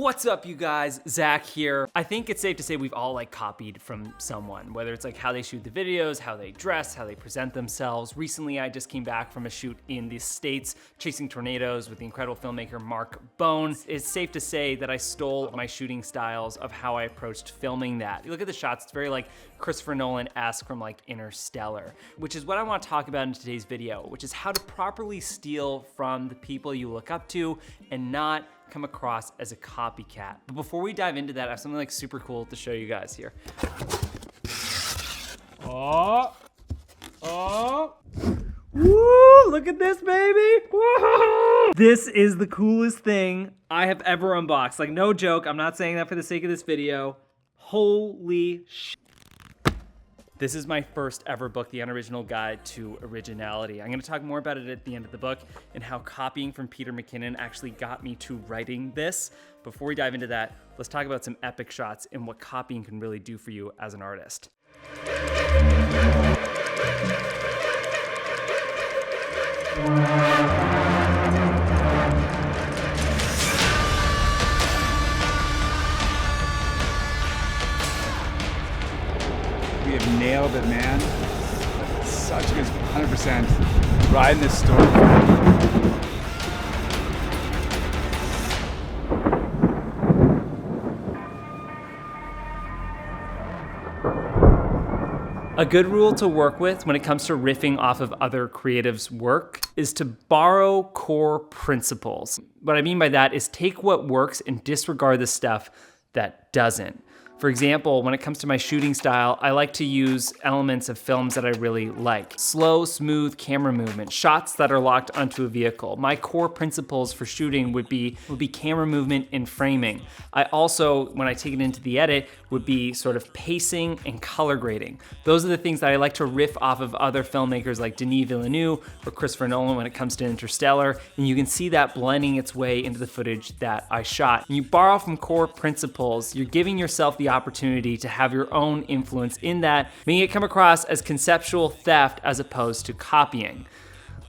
What's up, you guys? Zach here. I think it's safe to say we've all copied from someone, whether it's how they shoot the videos, how they dress, how they present themselves. Recently, I just came back from a shoot in the States, chasing tornadoes with the incredible filmmaker Mark Bone. It's safe to say that I stole my shooting styles of how I approached filming that. You look at the shots, it's very Christopher Nolan-esque from Interstellar, which is what I want to talk about in today's video, which is how to properly steal from the people you look up to and not come across as a copycat. But before we dive into that, I have something super cool to show you guys here. Woo, look at this, baby. Woo! This is the coolest thing I have ever unboxed. No joke, I'm not saying that for the sake of this video. Holy shit. This is my first ever book, The Unoriginal Guide to Originality. I'm gonna talk more about it at the end of the book and how copying from Mr Mckinnon actually got me to writing this. Before we dive into that, let's talk about some epic shots and what copying can really do for you as an artist. We have nailed it, man. Such a good 100% riding this story. A good rule to work with when it comes to riffing off of other creatives' work is to borrow core principles. What I mean by that is take what works and disregard the stuff that doesn't. For example, when it comes to my shooting style, I like to use elements of films that I really like. Slow, smooth camera movement, shots that are locked onto a vehicle. My core principles for shooting would be camera movement and framing. I also, when I take it into the edit, would be sort of pacing and color grading. Those are the things that I like to riff off of other filmmakers like Denis Villeneuve or Christopher Nolan when it comes to Interstellar, and you can see that blending its way into the footage that I shot. When you borrow from core principles, you're giving yourself the opportunity to have your own influence in that, making it come across as conceptual theft as opposed to copying.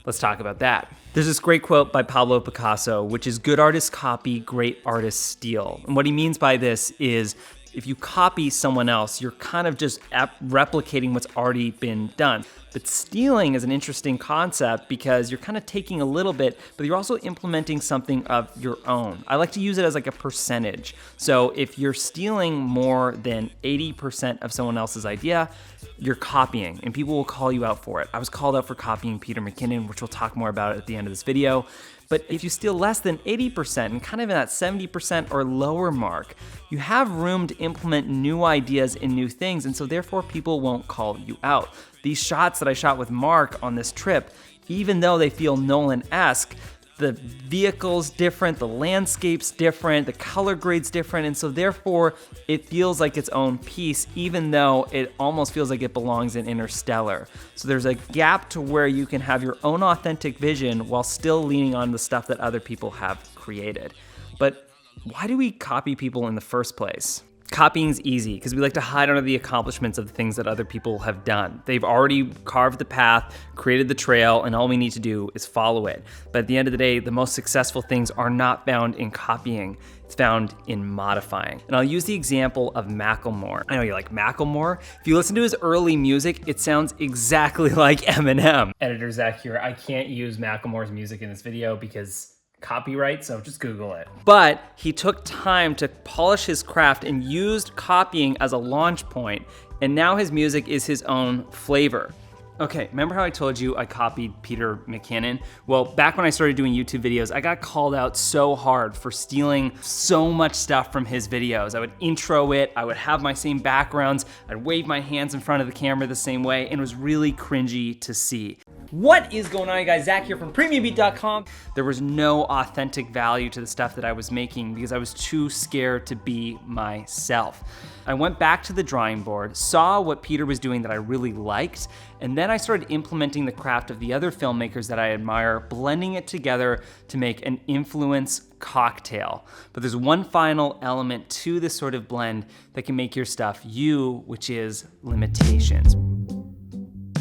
Let's talk about that. There's this great quote by Pablo Picasso, which is good artists copy, great artists steal. And what he means by this is if you copy someone else, you're kind of just replicating what's already been done. But stealing is an interesting concept because you're kind of taking a little bit, but you're also implementing something of your own. I like to use it as a percentage. So if you're stealing more than 80% of someone else's idea, you're copying, and people will call you out for it. I was called out for copying Mr Mckinnon, which we'll talk more about at the end of this video. But if you steal less than 80% and kind of in that 70% or lower mark, you have room to implement new ideas and new things, and so therefore people won't call you out. These shots that I shot with Mark on this trip, even though they feel Nolan-esque, the vehicle's different, the landscape's different, the color grade's different, and so therefore it feels like its own piece, even though it almost feels like it belongs in Interstellar. So there's a gap to where you can have your own authentic vision while still leaning on the stuff that other people have created. But why do we copy people in the first place? Copying's easy because we like to hide under the accomplishments of the things that other people have done. They've already carved the path, created the trail, and all we need to do is follow it. But at the end of the day, the most successful things are not found in copying. It's found in modifying. And I'll use the example of Macklemore. I know you like Macklemore. If you listen to his early music, it sounds exactly like Eminem. Editor Zach here. I can't use Macklemore's music in this video because copyright, so just Google it. But he took time to polish his craft and used copying as a launch point, and now his music is his own flavor. Okay, remember how I told you I copied Mr Mckinnon? Well, back when I started doing YouTube videos, I got called out so hard for stealing so much stuff from his videos. I would intro it, I would have my same backgrounds, I'd wave my hands in front of the camera the same way, and it was really cringy to see. What is going on, you guys? Zach here from PremiumBeat.com. There was no authentic value to the stuff that I was making because I was too scared to be myself. I went back to the drawing board, saw what Peter was doing that I really liked, and then I started implementing the craft of the other filmmakers that I admire, blending it together to make an influence cocktail. But there's one final element to this sort of blend that can make your stuff you, which is limitations.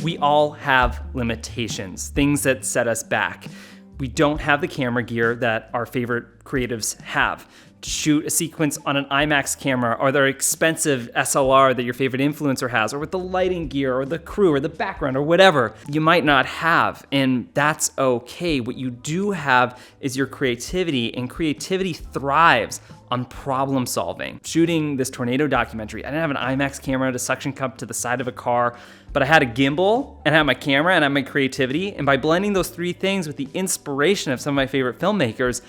We all have limitations, things that set us back. We don't have the camera gear that our favorite creatives have. shoot a sequence on an IMAX camera or their expensive SLR that your favorite influencer has, or with the lighting gear or the crew or the background or whatever you might not have, and that's okay. What you do have is your creativity, and creativity thrives on problem solving. Shooting this tornado documentary, I didn't have an IMAX camera to suction cup to the side of a car, but I had a gimbal and I had my camera and I had my creativity, and by blending those three things with the inspiration of some of my favorite filmmakers,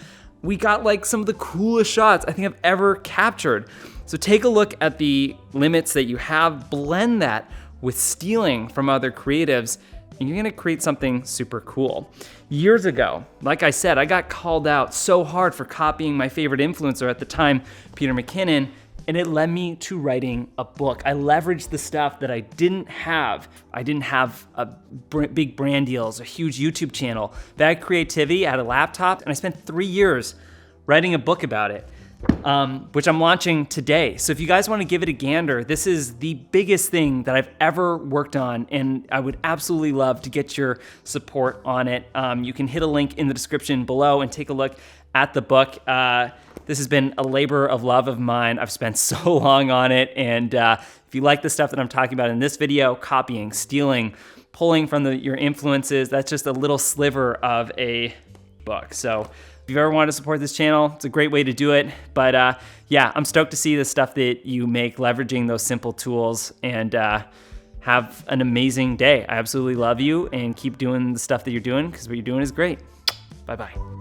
we got like some of the coolest shots I think I've ever captured. So take a look at the limits that you have, blend that with stealing from other creatives, and you're gonna create something super cool. Years ago, like I said, I got called out so hard for copying my favorite influencer at the time, Mr Mckinnon, and it led me to writing a book. I leveraged the stuff that I didn't have. I didn't have big brand deals, a huge YouTube channel. But I had creativity, I had a laptop, and I spent 3 years writing a book about it, which I'm launching today. So if you guys wanna give it a gander, this is the biggest thing that I've ever worked on, and I would absolutely love to get your support on it. You can hit a link in the description below and take a look at the book. This has been a labor of love of mine. I've spent so long on it, and if you like the stuff that I'm talking about in this video, copying, stealing, pulling from your influences, that's just a little sliver of a book. So if you've ever wanted to support this channel, it's a great way to do it. But yeah, I'm stoked to see the stuff that you make leveraging those simple tools, and have an amazing day. I absolutely love you, and keep doing the stuff that you're doing, because what you're doing is great. Bye-bye.